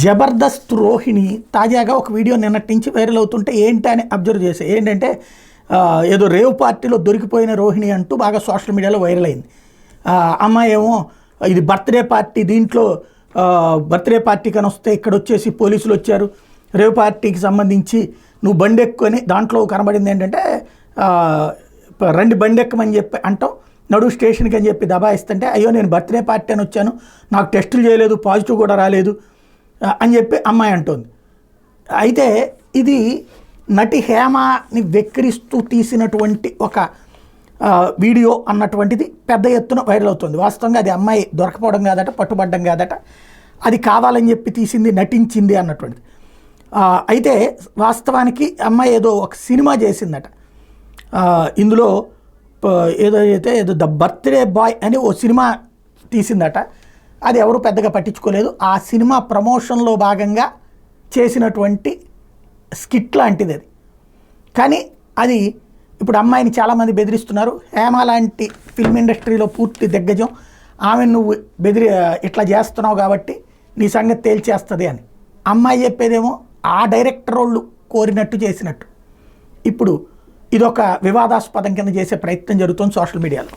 జబర్దస్త్ రోహిణి తాజాగా ఒక వీడియో నిన్నటి నుంచి వైరల్ అవుతుంటే ఏంటి అని అబ్జర్వ్ చేసే ఏంటంటే ఏదో రేవ్ పార్టీలో దొరికిపోయిన రోహిణి అంటూ బాగా సోషల్ మీడియాలో వైరల్ అయింది. అమ్మాయి ఏమో ఇది బర్త్డే పార్టీ, దీంట్లో బర్త్డే పార్టీ కానీ వస్తే ఇక్కడ వచ్చేసి పోలీసులు వచ్చారు, రేవ్ పార్టీకి సంబంధించి నువ్వు బండి ఎక్కుని దాంట్లో కనబడింది ఏంటంటే రండి బండి ఎక్కమని చెప్పి అంటాం, నడువు స్టేషన్కి అని చెప్పి దబాయిస్తుంటే అయ్యో నేను బర్త్డే పార్టీ అని వచ్చాను, నాకు టెస్టులు చేయలేదు, పాజిటివ్ కూడా రాలేదు అని చెప్పి అమ్మాయి అంటుంది. అయితే ఇది నటి హేమని వెక్కిరిస్తూ తీసినటువంటి ఒక వీడియో అన్నటువంటిది పెద్ద ఎత్తున వైరల్ అవుతుంది. వాస్తవంగా అది అమ్మాయి దొరకపోవడం కాదట, పట్టుబడ్డం కాదట, అది కావాలని చెప్పి తీసింది, నటించింది అన్నటువంటిది. అయితే వాస్తవానికి అమ్మాయి ఏదో ఒక సినిమా చేసిందట. ఇందులో ఏదో ద బర్త్డే బాయ్ అని ఓ సినిమా తీసిందట. అది ఎవరు పెద్దగా పట్టించుకోలేదు. ఆ సినిమా ప్రమోషన్లో భాగంగా చేసినటువంటి స్కిట్ లాంటిది అది. కానీ అది ఇప్పుడు అమ్మాయిని చాలామంది బెదిరిస్తున్నారు. హేమ లాంటి ఫిల్మ్ ఇండస్ట్రీలో పూర్తి దిగ్గజం, ఆమె నువ్వు ఇట్లా చేస్తున్నావు కాబట్టి నీ సంగతి తేల్చేస్తుంది అని. అమ్మాయి చెప్పేదేమో ఆ డైరెక్టర్ వాళ్ళు కోరినట్టు చేసినట్టు. ఇప్పుడు ఇదొక వివాదాస్పదం కింద చేసే ప్రయత్నం జరుగుతుంది సోషల్ మీడియాలో.